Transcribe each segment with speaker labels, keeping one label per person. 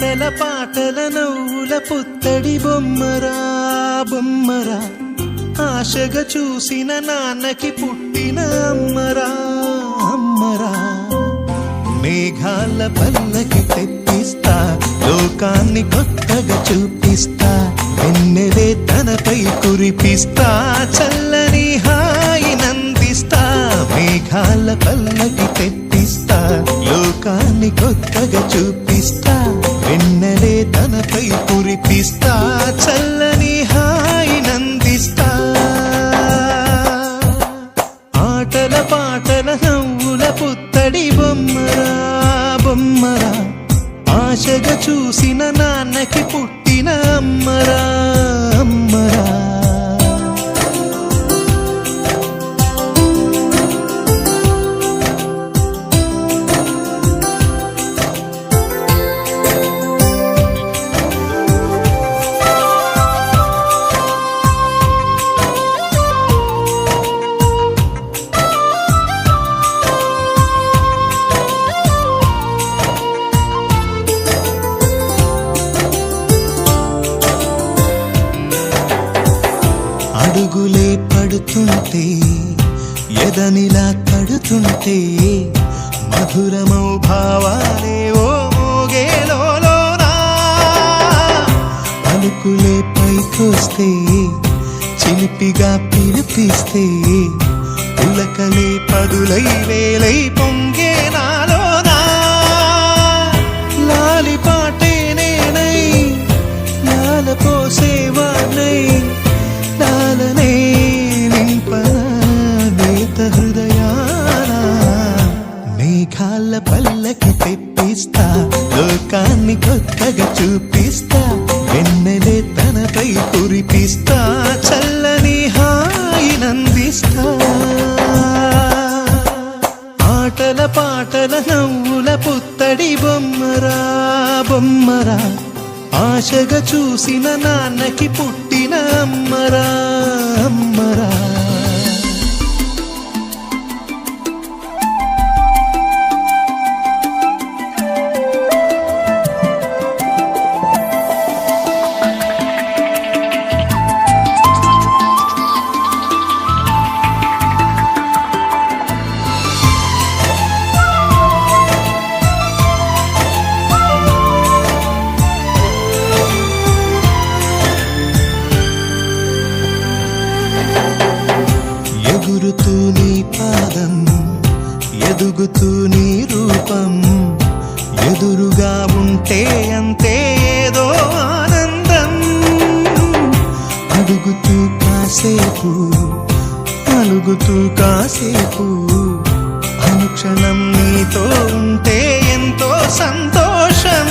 Speaker 1: ఆటల పాటల నవ్వుల పుత్తడి బొమ్మరా బొమ్మరా, ఆశగా చూసిన నాన్నకి పుట్టిన అమ్మరా అమ్మరా. మేఘాల పల్లకి తెప్పిస్తా, లోకాన్ని కొత్తగా చూపిస్తా, వెన్నెలే తనపై కురిపిస్తా, చల్లని హాయి నందిస్తా. మేఘాల పల్లకి తెప్పిస్తా, లోకాన్ని కొత్తగా చూపిస్తా, వెన్నెలే తనపై కురిపిస్తా, చల్లని హాయి నందిస్తా. ఆటల పాటల నవ్వుల పుత్తడి బొమ్మరా బొమ్మరా, ఆశగా చూసిన నాన్నకి పుట్టిన అమ్మరా అమ్మరా. అడుగులే పడుతుంటే, ఎదనిలా తడుతుంటే, మధురమౌ భావాలే ఓ మోగేలోనా. పలుకులే పైకొస్తే, చిలిపిగా పిలిపిస్తే, పులకలే పదులై వేలై పొంగే నాలోనా. లాలి పాటే నేనై లాల పోసేవాణ్ణై, లాలనే నింపనా నేత హృదయాన. మేఘాల పల్లకి తెప్పిస్తా, లోకాన్ని కొత్తగా చూపిస్తా, వెన్నెలే తనపై కురిపిస్తా, చల్లని హాయి నందిస్తా. ఆటల పాటల నవ్వుల పుత్తడి బొమ్మరా బొమ్మరా, ఆశగా చూసిన నాన్నకి పుట్టిన అమ్మరా అమ్మరా. ఎగురుతూ నీ పాదం, ఎదుగుతూ నీ రూపం, ఎదురుగా ఉంటే అంతే ఏదో ఆనందం. అడుగుతూ కాసేపు, అలుగుతూ కాసేపు, అనుక్షణం నీతో ఉంటే ఎంతో సంతోషం.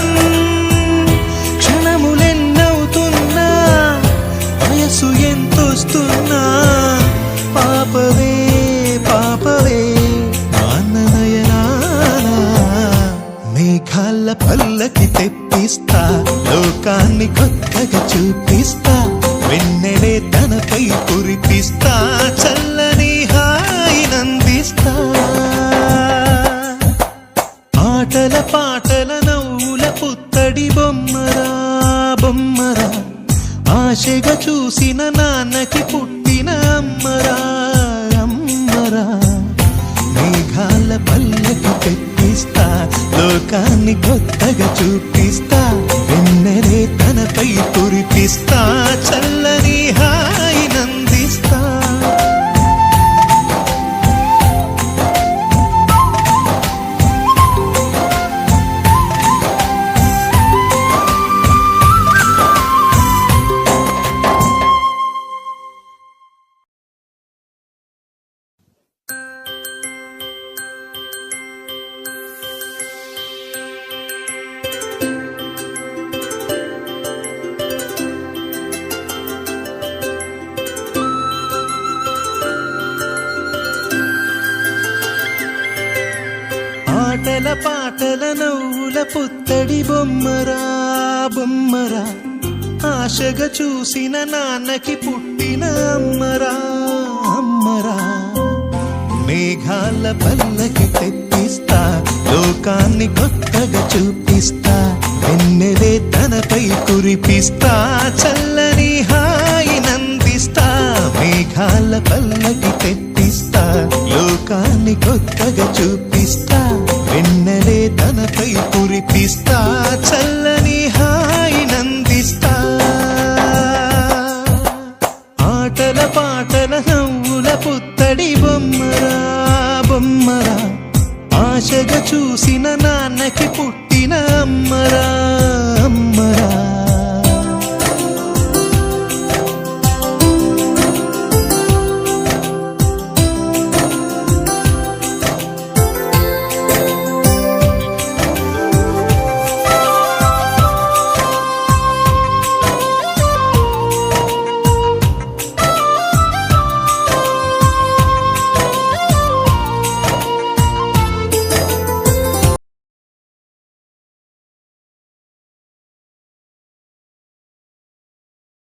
Speaker 1: క్షణములెన్నవుతున్నా, వయసు ఎంతొస్తున్నా, పాపవే పాపవే నాన్ననయనానా. మేఘాల పల్లకి తెప్పిస్తా, లోకాన్ని కొత్తగా చూపిస్తా, వెన్నెలే తనపై కురిపిస్తా, చల్లని హాయి నందిస్తా. ఆటల పాటల నవ్వుల పుత్తడి బొమ్మరా బొమ్మరా, ఆశగా చూసిన నాన్నకి పుట్టిన అమ్మరా అమ్మరా. మేఘాల పల్లకి తెప్పిస్తా, లోకాన్ని కొత్తగా చూపిస్తా, వెన్నెలే తనపై కురిపిస్తా, చల్లని హాయి నందిస్తా. ఆటల పాటల నవ్వుల పుత్తడి బొమ్మరా బొమ్మరా, ఆశగా చూసిన నాన్నకి పుట్టిన అమ్మరా అమ్మరా. మేఘాల పల్లకి తెప్పిస్తా, లోకాన్ని కొత్తగా చూపిస్తా, వెన్నెలే కురిపిస్తా చల్లని హాయి నందిస్తా మేఘాల పల్లకి తెప్పిస్తా లోకాన్ని కొత్తగా చూపిస్తా వెన్నెలే తనపై కురిపిస్తా చల్లని హాయి నందిస్తా ఆటల పాటల నవ్వుల పుత్తడి బొమ్మరా బొమ్మరా ఆశగా చూసిన నాన్నకి పుట్టిన అమ్మరా అమ్మరా